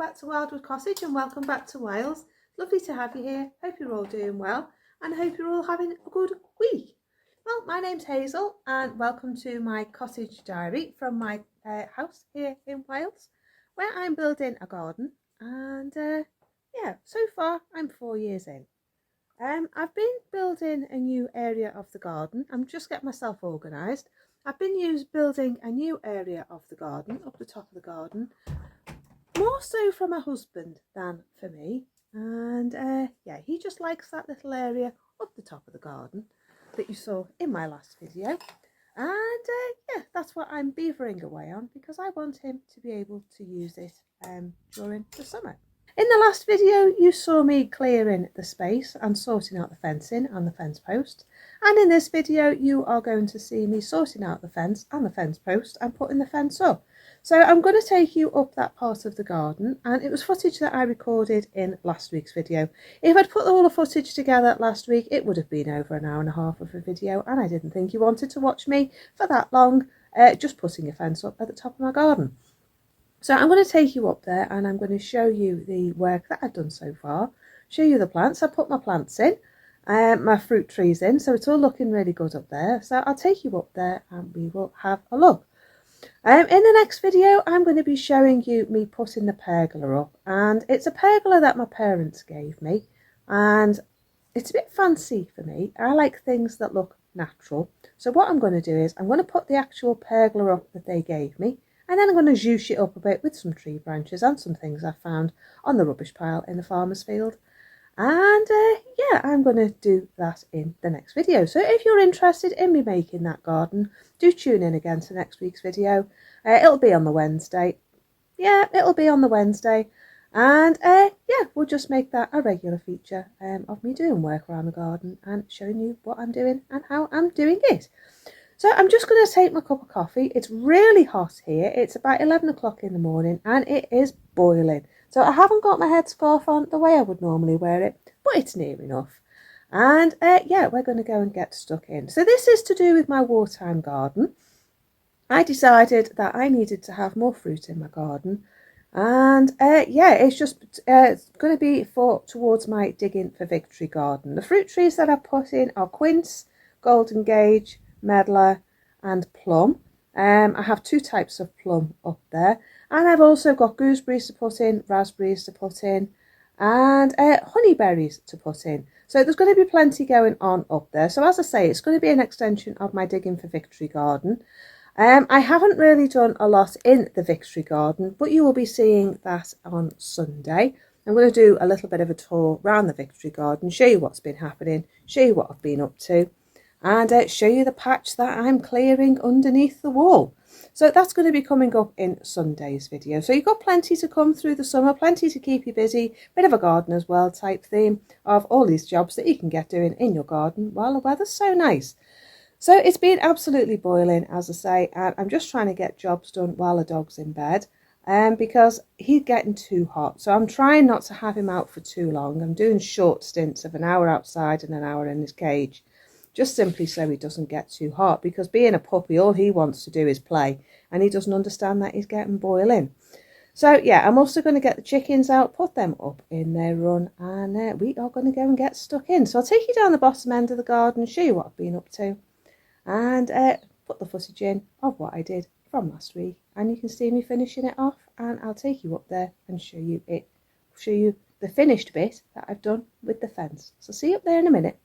back to Wildwood Cottage and welcome back to Wales. Lovely to have you here. Hope you're all doing well and hope you're all having a good week. Well, my name's Hazel and welcome to my cottage diary from my house here in Wales, where I'm building a garden. And yeah, so far I'm 4 years in. I've been building a new area of the garden. I'm just getting myself organised. I've been building a new area of the garden, up the top of the garden, more so for my husband than for me. And yeah, he just likes that little area up the top of the garden that you saw in my last video. And yeah, that's what I'm beavering away on because I want him to be able to use it during the summer. In the last video, you saw me clearing the space and sorting out the fencing and the fence post. And in this video, you are going to see me sorting out the fence and the fence post and putting the fence up. So I'm going to take you up that part of the garden, and it was footage that I recorded in last week's video. If I'd put all the footage together last week, it would have been over an hour and a half of a video, and I didn't think you wanted to watch me for that long, just putting a fence up at the top of my garden. So I'm going to take you up there and I'm going to show you the work that I've done so far, show you the plants. I put my plants in, my fruit trees in, so it's all looking really good up there. So I'll take you up there and we will have a look. In the next video, I'm going to be showing you me putting the pergola up, and it's a pergola that my parents gave me, and it's a bit fancy for me. I like things that look natural. So what I'm going to do is I'm going to put the actual pergola up that they gave me, and then I'm going to zhoosh it up a bit with some tree branches and some things I found on the rubbish pile in the farmer's field. And yeah, I'm going to do that in the next video. So if you're interested in me making that garden, do tune in again to next week's video. It'll be on the Wednesday. Yeah, it'll be on the Wednesday. And yeah, we'll just make that a regular feature of me doing work around the garden and showing you what I'm doing and how I'm doing it. So I'm just going to take my cup of coffee. It's really hot here. It's about 11 o'clock in the morning and it is boiling. So I haven't got my headscarf on the way I would normally wear it, but it's near enough. And yeah, we're going to go and get stuck in. So this is to do with my wartime garden. I decided that I needed to have more fruit in my garden. And yeah, it's just going to be towards my digging for victory garden. The fruit trees that I've put in are quince, golden gage, medlar and plum. I have 2 types of plum up there. And I've also got gooseberries to put in, raspberries to put in, and honeyberries to put in. So there's going to be plenty going on up there. So as I say, it's going to be an extension of my Digging for Victory garden. I haven't really done a lot in the Victory garden, but you will be seeing that on Sunday. I'm going to do a little bit of a tour around the Victory garden, show you what's been happening, show you what I've been up to, and show you the patch that I'm clearing underneath the wall. So that's going to be coming up in Sunday's video. So you've got plenty to come through the summer, plenty to keep you busy, bit of a gardener's world type theme of all these jobs that you can get doing in your garden while the weather's so nice. So it's been absolutely boiling, as I say, and I'm just trying to get jobs done while the dog's in bed because he's getting too hot. So I'm trying not to have him out for too long. I'm doing short stints of an hour outside and an hour in his cage, just simply so he doesn't get too hot, because being a puppy, all he wants to do is play and he doesn't understand that he's getting boiling. So yeah, I'm also going to get the chickens out, put them up in their run, and we are going to go and get stuck in. So I'll take you down the bottom end of the garden, show you what I've been up to, and put the footage in of what I did from last week, and you can see me finishing it off, and I'll take you up there and show you the finished bit that I've done with the fence. So see you up there in a minute.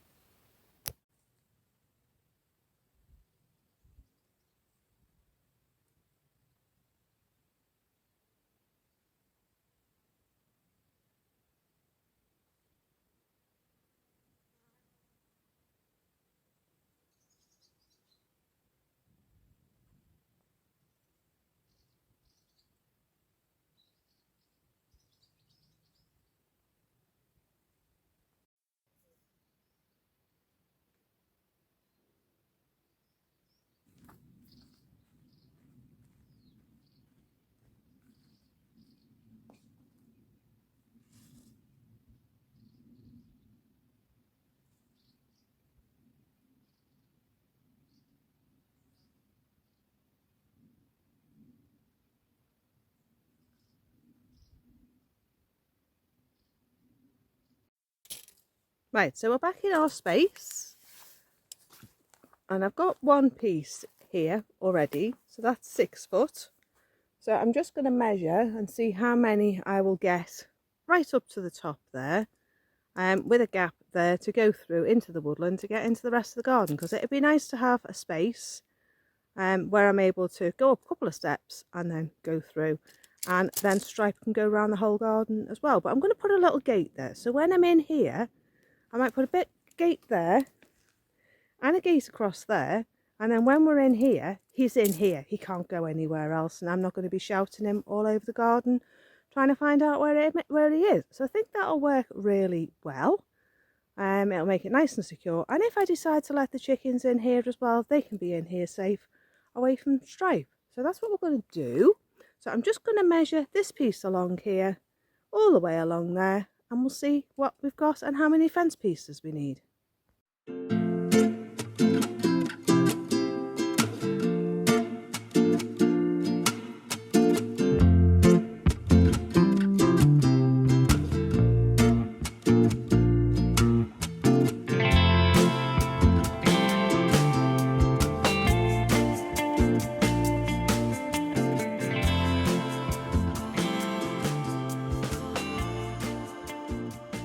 Right, so we're back in our space, and I've got one piece here already, so that's 6 foot. So I'm just going to measure and see how many I will get right up to the top there, with a gap there to go through into the woodland to get into the rest of the garden, because it'd be nice to have a space where I'm able to go up a couple of steps and then go through, and then stripe can go around the whole garden as well. But I'm going to put a little gate there, so when I'm in here I might put a gate there and a gate across there, and then when we're in here, he's in here, he can't go anywhere else, and I'm not going to be shouting him all over the garden trying to find out where he is. So I think that'll work really well. It'll make it nice and secure, and if I decide to let the chickens in here as well, they can be in here safe away from stripe. So that's what we're going to do. So I'm just going to measure this piece along here all the way along there, and we'll see what we've got and how many fence pieces we need.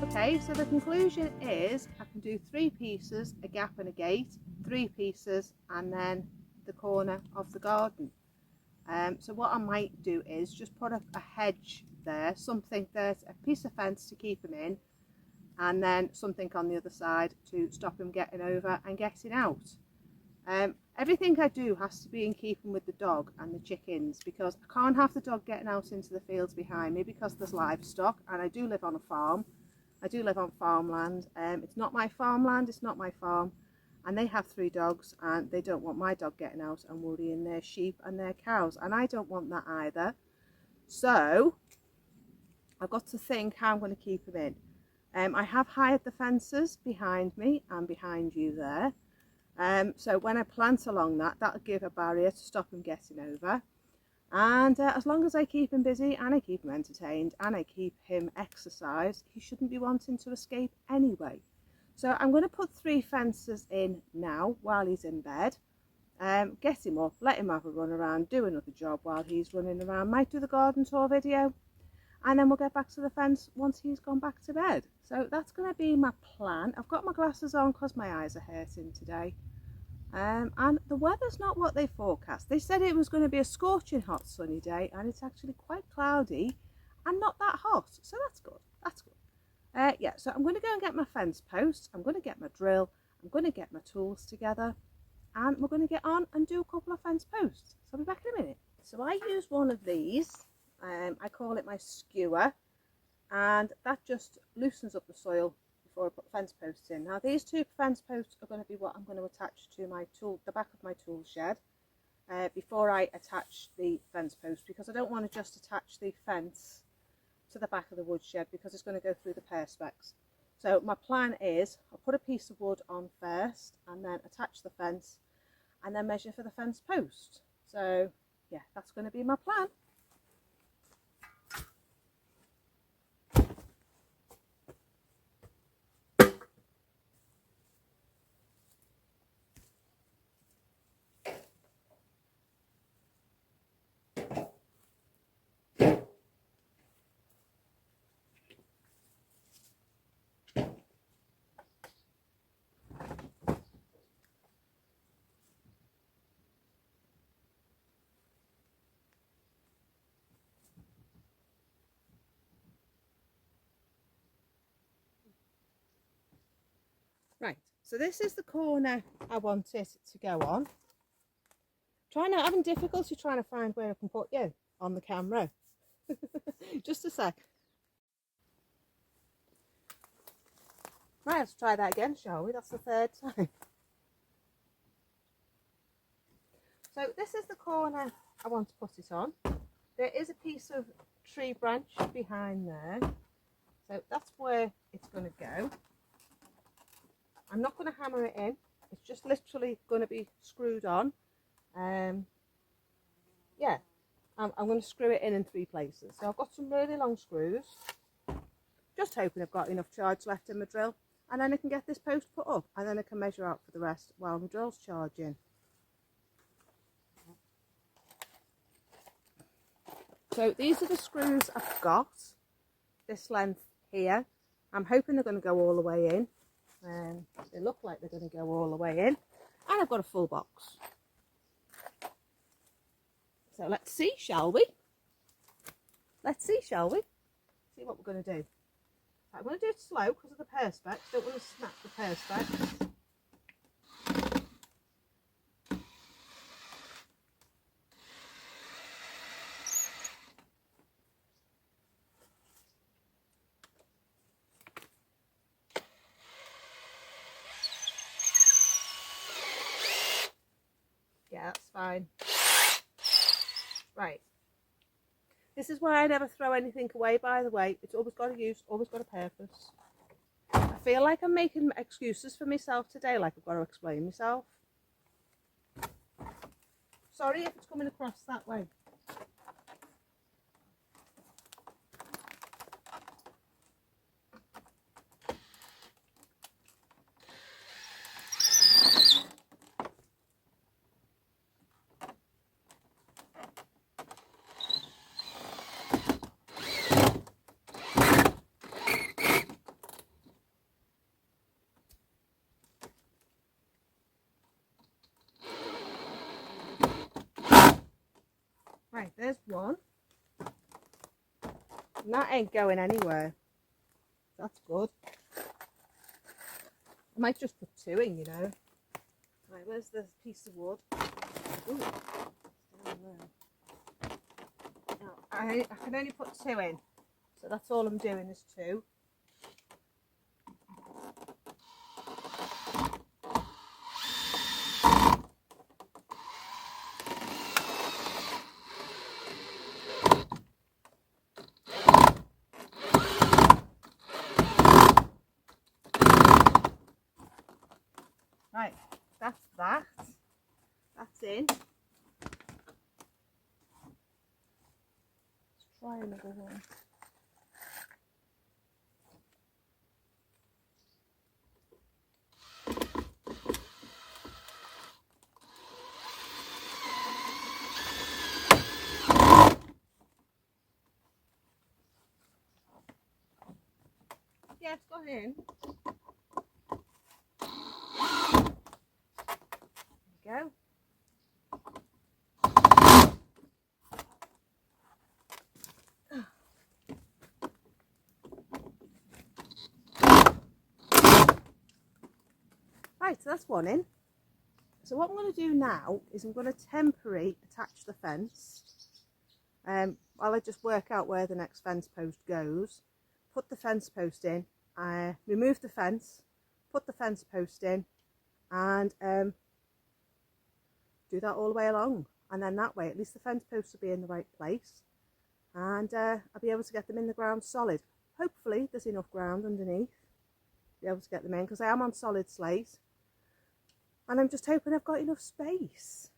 Okay, so the conclusion is I can do 3 pieces, a gap and a gate, 3 pieces, and then the corner of the garden. So what I might do is just put a hedge there, something there's a piece of fence to keep him in, and then something on the other side to stop him getting over and getting out. Everything I do has to be in keeping with the dog and the chickens, because I can't have the dog getting out into the fields behind me because there's livestock, and I do live on a farm. I do live on farmland. It's not my farmland, it's not my farm, and they have 3 dogs, and they don't want my dog getting out and worrying their sheep and their cows, and I don't want that either. So I've got to think how I'm going to keep them in. I have hired the fences behind me and behind you there, so when I plant along that, that'll give a barrier to stop him getting over. And as long as I keep him busy and I keep him entertained and I keep him exercised, he shouldn't be wanting to escape anyway. So I'm going to put 3 fences in now while he's in bed. Get him up, let him have a run around, do another job while he's running around, might do the garden tour video, and then we'll get back to the fence once he's gone back to bed. So that's going to be my plan. I've got my glasses on because my eyes are hurting today. And the weather's not what they forecast. They said it was going to be a scorching hot sunny day, and it's actually quite cloudy and not that hot, so that's good, that's good. Yeah, so I'm going to go and get my fence posts, I'm going to get my drill, I'm going to get my tools together, and we're going to get on and do a couple of fence posts. So I'll be back in a minute. So I use one of these, I call it my skewer, and that just loosens up the soil before I put fence posts in. Now these 2 fence posts are going to be what I'm going to attach to my tool, the back of my tool shed, before I attach the fence post, because I don't want to just attach the fence to the back of the wood shed because it's going to go through the perspex. So my plan is I'll put a piece of wood on first and then attach the fence and then measure for the fence post. So yeah, that's going to be my plan. Right, so this is the corner I want it to go on. Having difficulty trying to find where I can put you on the camera. Just a sec. Right, let's try that again, shall we? That's the 3rd time. So this is the corner I want to put it on. There is a piece of tree branch behind there, so that's where it's going to go. I'm not going to hammer it in, it's just literally going to be screwed on. Yeah, I'm going to screw it in 3 places. So I've got some really long screws, just hoping I've got enough charge left in my drill, and then I can get this post put up, and then I can measure out for the rest while my drill's charging. So these are the screws I've got, this length here. I'm hoping they're going to go all the way in. They look like they're going to go all the way in. And I've got a full box. So let's see, shall we? Let's see, shall we? See what we're going to do. I'm going to do it slow because of the perspex. Don't want to snap the perspex. Yeah, that's fine. Right. This is why I never throw anything away, by the way. It's always got a use, always got a purpose. I feel like I'm making excuses for myself today, like I've got to explain myself. Sorry if it's coming across that way. Right, there's one. And that ain't going anywhere. That's good. I might just put two in, you know. Right, where's the piece of wood? Ooh, it's down there. Now, I can only put two in. So that's all I'm doing is two. Right, that's that. That's in. Let's try another one. Yeah, it's gone in. There we go. Right, so that's one in. So what I'm going to do now is I'm going to temporarily attach the fence. While I just work out where the next fence post goes, put the fence post in, remove the fence, put the fence post in, and do that all the way along. And then that way, at least the fence posts will be in the right place, and I'll be able to get them in the ground solid. Hopefully there's enough ground underneath to be able to get them in, because I am on solid slate, and I'm just hoping I've got enough space.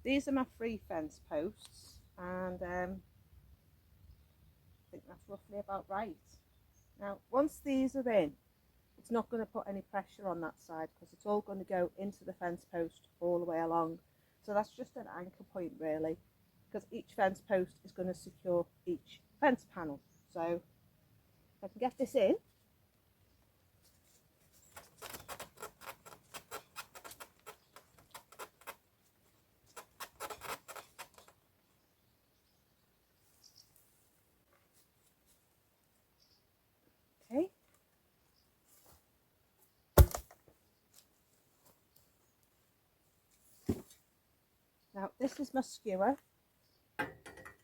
These are my 3 fence posts, and I think that's roughly about right. Now, once these are in, it's not going to put any pressure on that side, because it's all going to go into the fence post all the way along. So that's just an anchor point, really, because each fence post is going to secure each fence panel. So if I can get this in. Okay. Now this is my skewer. So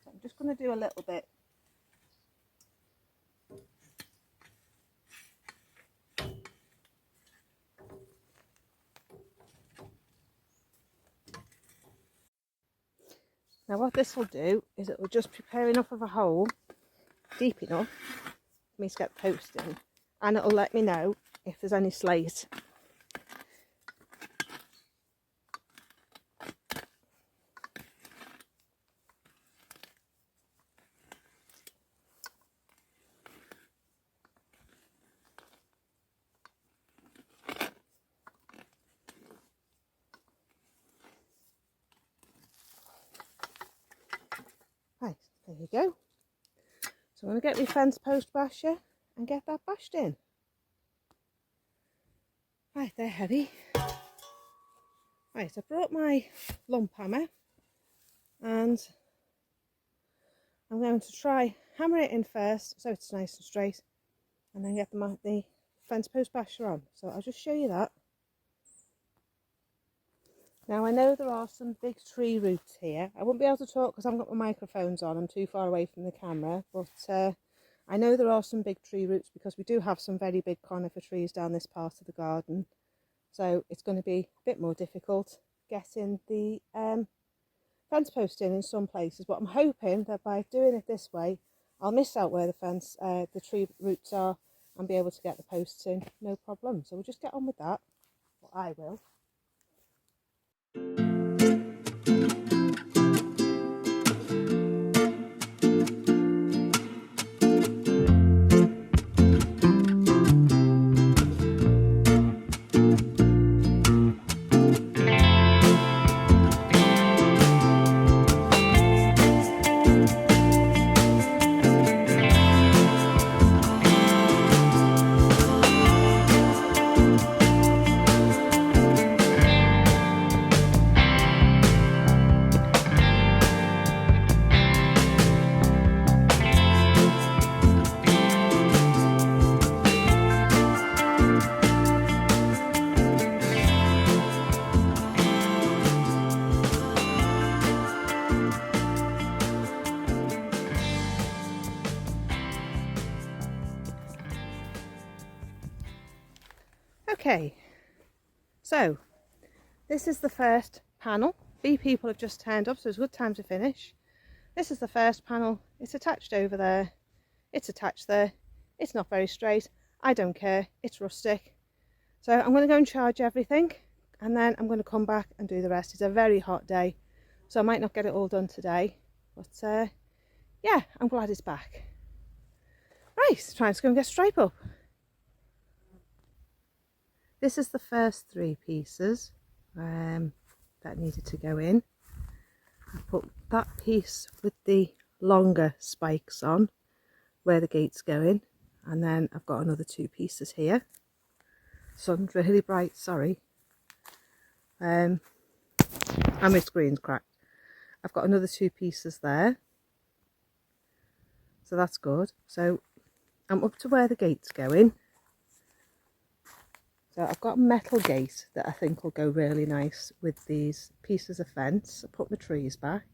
I'm just going to do a little bit. Now what this will do is it will just prepare enough of a hole, deep enough for me to get the post in, and it'll let me know if there's any slate. Right, there you go. So I'm going to get my fence post basher and get that bashed in. Right, they're heavy. Right, I brought my lump hammer and I'm going to try hammer it in first so it's nice and straight, and then get the fence post basher on. So I'll just show you that. Now I know there are some big tree roots here. I won't be able to talk because I haven't got my microphones on. I'm too far away from the camera. But I know there are some big tree roots because we do have some very big conifer trees down this part of the garden. So it's going to be a bit more difficult getting the fence post in some places. But I'm hoping that by doing it this way, I'll miss out where the tree roots are and be able to get the posts in, no problem. So we'll just get on with that. Well, I will. Okay, so this is the first panel. Bee people have just turned up, so it's a good time to finish. This is the first panel. It's attached over there. It's attached there. It's not very straight. I don't care. It's rustic. So I'm going to go and charge everything, and then I'm going to come back and do the rest. It's a very hot day, so I might not get it all done today. But yeah, I'm glad it's back. Right, time to go and get stripe up. This is the first 3 pieces that needed to go in. I put that piece with the longer spikes on where the gate's going, and then I've got another 2 pieces here. Sun's really bright, sorry. And my screen's cracked. I've got another 2 pieces there, so that's good. So I'm up to where the gate's going. So I've got a metal gate that I think will go really nice with these pieces of fence. I put my trees back,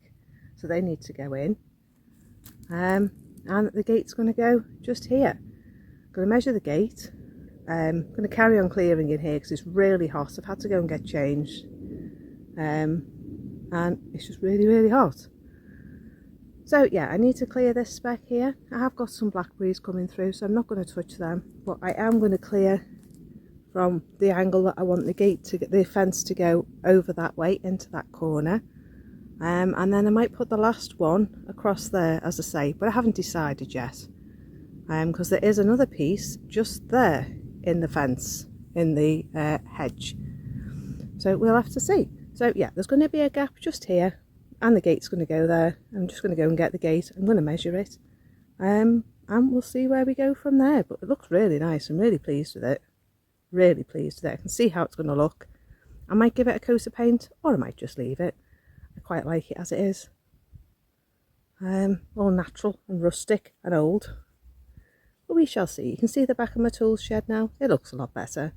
so they need to go in. And the gate's going to go just here. I'm going to measure the gate. I'm going to carry on clearing in here because it's really hot. I've had to go and get changed. And it's just really, really hot. So yeah, I need to clear this speck here. I have got some blackberries coming through, so I'm not going to touch them. But I am going to clear from the angle that I want the gate to get the fence to go over that way into that corner, and then I might put the last one across there, as I say, but I haven't decided yet, because there is another piece just there in the fence, in the hedge, so we'll have to see. So yeah, there's going to be a gap just here, and the gate's going to go there. I'm just going to go and get the gate. I'm going to measure it, and we'll see where we go from there. But it looks really nice. I'm really pleased with it. Really pleased with it. I can see how it's going to look. I might give it a coat of paint, or I might just leave it. I quite like it as it is. All natural and rustic and old. But we shall see. You can see the back of my tools shed now. It looks a lot better.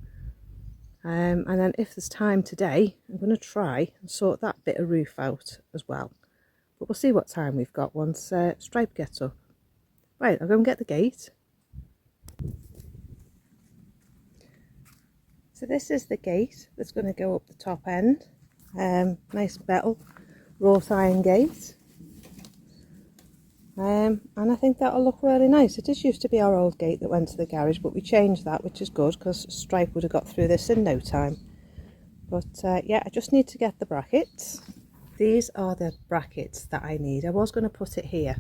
And then if there's time today, I'm going to try and sort that bit of roof out as well. But we'll see what time we've got once Stripe gets up. Right, I'll go and get the gate. So this is the gate that's going to go up the top end. Nice metal wrought iron gate. And I think that'll look really nice. It used to be our old gate that went to the garage, but we changed that, which is good because Stripe would have got through this in no time. But yeah, I just need to get the brackets. These are the brackets that I need. I was going to put it here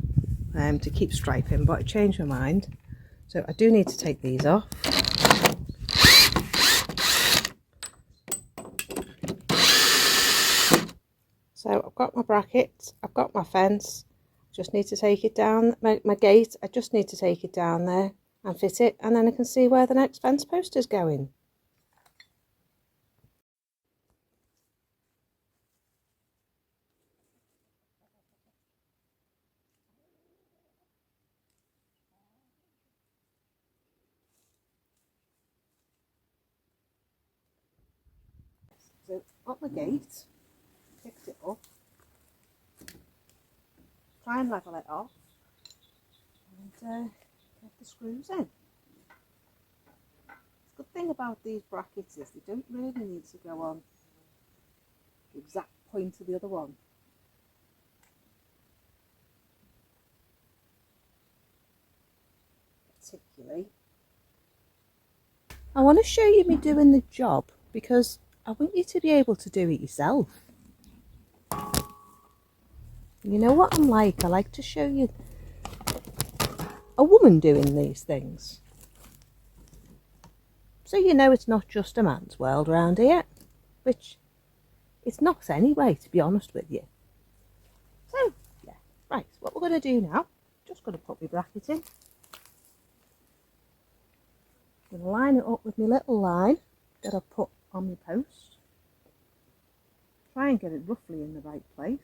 to keep Stripe in, but I changed my mind. So I do need to take these off. So I've got my brackets, I've got my fence, just need to take it down, my gate, I just need to take it down there and fit it, and then I can see where the next fence post is going. So up my gate, fix it up, try and level it off, and get the screws in. The good thing about these brackets is they don't really need to go on the exact point of the other one. Particularly, I want to show you me doing the job because I want you to be able to do it yourself. You know what I'm like? I like to show you a woman doing these things. So you know it's not just a man's world around here, which it's not anyway, to be honest with you. So, yeah, right, what we're going to do now, just going to put my bracket in. I'm going to line it up with my little line that I've put on my post. Try and get it roughly in the right place.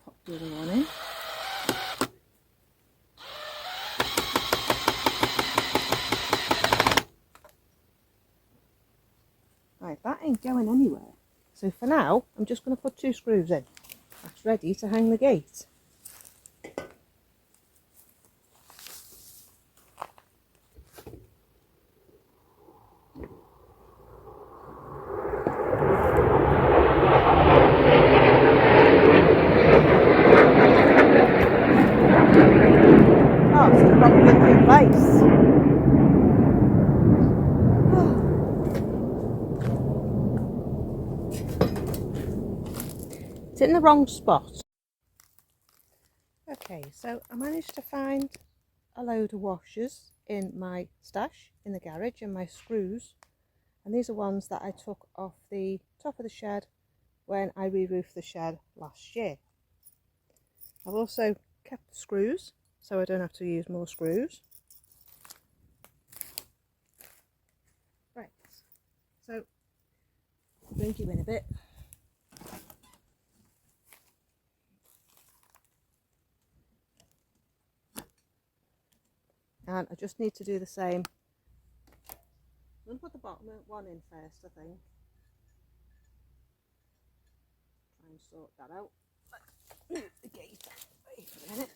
Pop the other one in. Right, that ain't going anywhere. So for now, I'm just going to put 2 screws in. That's ready to hang the gate. Oh, it's probably in place. It's in the wrong spot. Okay, so I managed to find a load of washers in my stash in the garage and my screws, and these are ones that I took off the top of the shed when I re-roofed the shed last year. I've also kept the screws so I don't have to use more screws. Right, so I'll bring you in a bit. And I just need to do the same. I'm going to put the bottom one in first, I think. Try and sort that out. Let's move the gate away for a minute.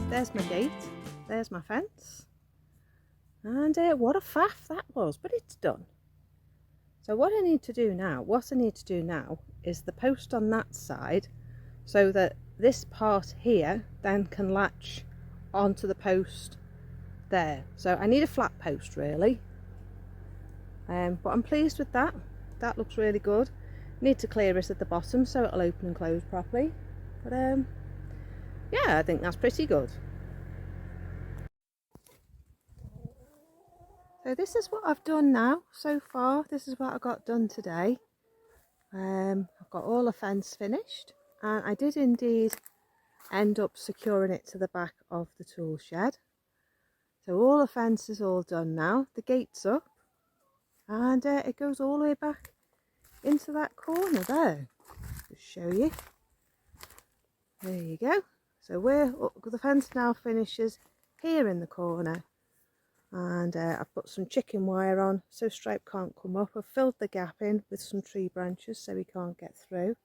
There's my gate, there's my fence, and what a faff that was, but it's done. So what I need to do now, is the post on that side, so that this part here then can latch onto the post there. So I need a flat post really, but I'm pleased with that. That looks really good. Need to clear it at the bottom so it'll open and close properly, but yeah, I think that's pretty good. So this is what I've done now so far. This is what I got done today. I've got all the fence finished, and I did indeed end up securing it to the back of the tool shed. So all the fence is all done now. The gate's up, and it goes all the way back into that corner there. Just show you. There you go. So the fence now finishes here in the corner, and I've put some chicken wire on so Stripe can't come up. I've filled the gap in with some tree branches so he can't get through,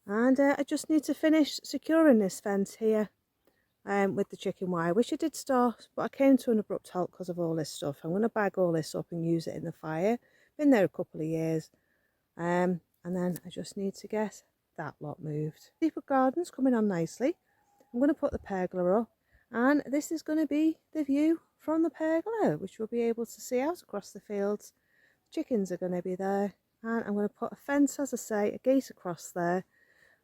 and I just need to finish securing this fence here with the chicken wire, which I did start, but I came to an abrupt halt because of all this stuff. I'm going to bag all this up and use it in the fire. Been there a couple of years, and then I just need to get that lot moved. Deeper garden's coming on nicely. I'm going to put the pergola up, and this is going to be the view from the pergola, which we'll be able to see out across the fields. Chickens are going to be there, and I'm going to put a fence, as I say, a gate across there,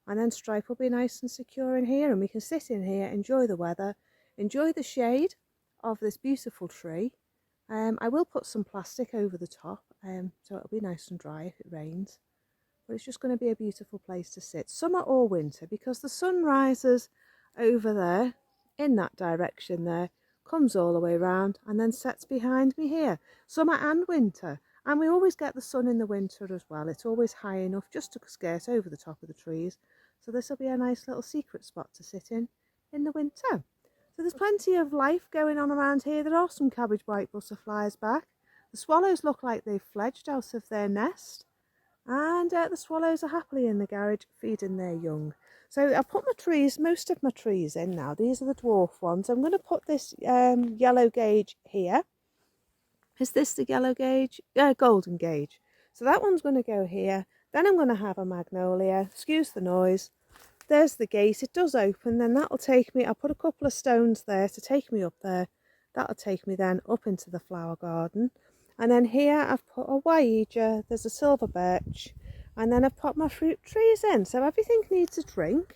and then Stripe will be nice and secure in here, and we can sit in here, enjoy the weather, enjoy the shade of this beautiful tree. I will put some plastic over the top, so it'll be nice and dry if it rains. But it's just going to be a beautiful place to sit, summer or winter, because the sun rises over there in that direction there, comes all the way around and then sets behind me here, summer and winter. And we always get the sun in the winter as well. It's always high enough just to skirt over the top of the trees. So this will be a nice little secret spot to sit in the winter. So there's plenty of life going on around here. There are some cabbage white butterflies back. The swallows look like they've fledged out of their nest. And the swallows are happily in the garage feeding their young. So I put my trees, most of my trees in now. These are the dwarf ones. I'm going to put this yellow gauge here. Is this the yellow gauge? Golden gauge. So that one's going to go here. Then I'm going to have a magnolia. Excuse the noise. There's the gate. It does open. Then that'll take me, I'll put a couple of stones there to take me up there. That'll take me then up into the flower garden. And then here I've put a waija, there's a silver birch, and then I've put my fruit trees in. So everything needs a drink,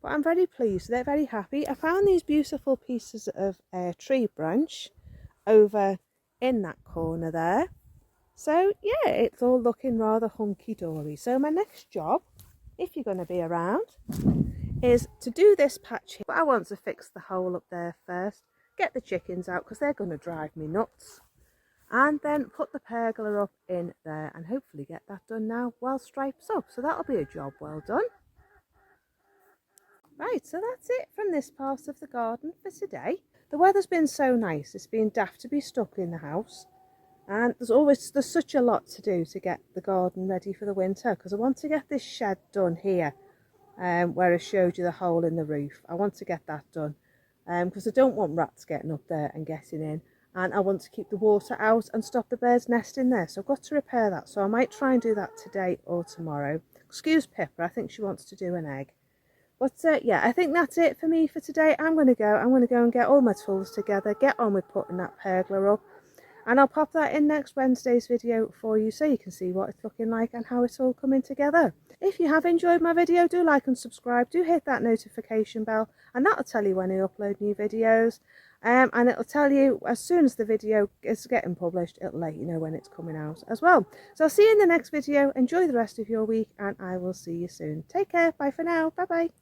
but I'm very pleased, they're very happy. I found these beautiful pieces of tree branch over in that corner there. So yeah, it's all looking rather hunky-dory. So my next job, if you're going to be around, is to do this patch here. But I want to fix the hole up there first, get the chickens out because they're going to drive me nuts. And then put the pergola up in there and hopefully get that done now while Stripe's up. So that'll be a job well done. Right, so that's it from this part of the garden for today. The weather's been so nice, it's been daft to be stuck in the house. And there's such a lot to do to get the garden ready for the winter, because I want to get this shed done here, where I showed you the hole in the roof. I want to get that done, because I don't want rats getting up there and getting in. And I want to keep the water out and stop the birds nesting there. So I've got to repair that. So I might try and do that today or tomorrow. Excuse Pippa, I think she wants to do an egg. But yeah, I think that's it for me for today. I'm going to go and get all my tools together, get on with putting that pergola up. And I'll pop that in next Wednesday's video for you so you can see what it's looking like and how it's all coming together. If you have enjoyed my video, do like and subscribe. Do hit that notification bell and that'll tell you when I upload new videos. And it'll tell you as soon as the video is getting published, it'll let you know when it's coming out as well. So I'll see you in the next video. Enjoy the rest of your week and I will see you soon. Take care. Bye for now. Bye bye.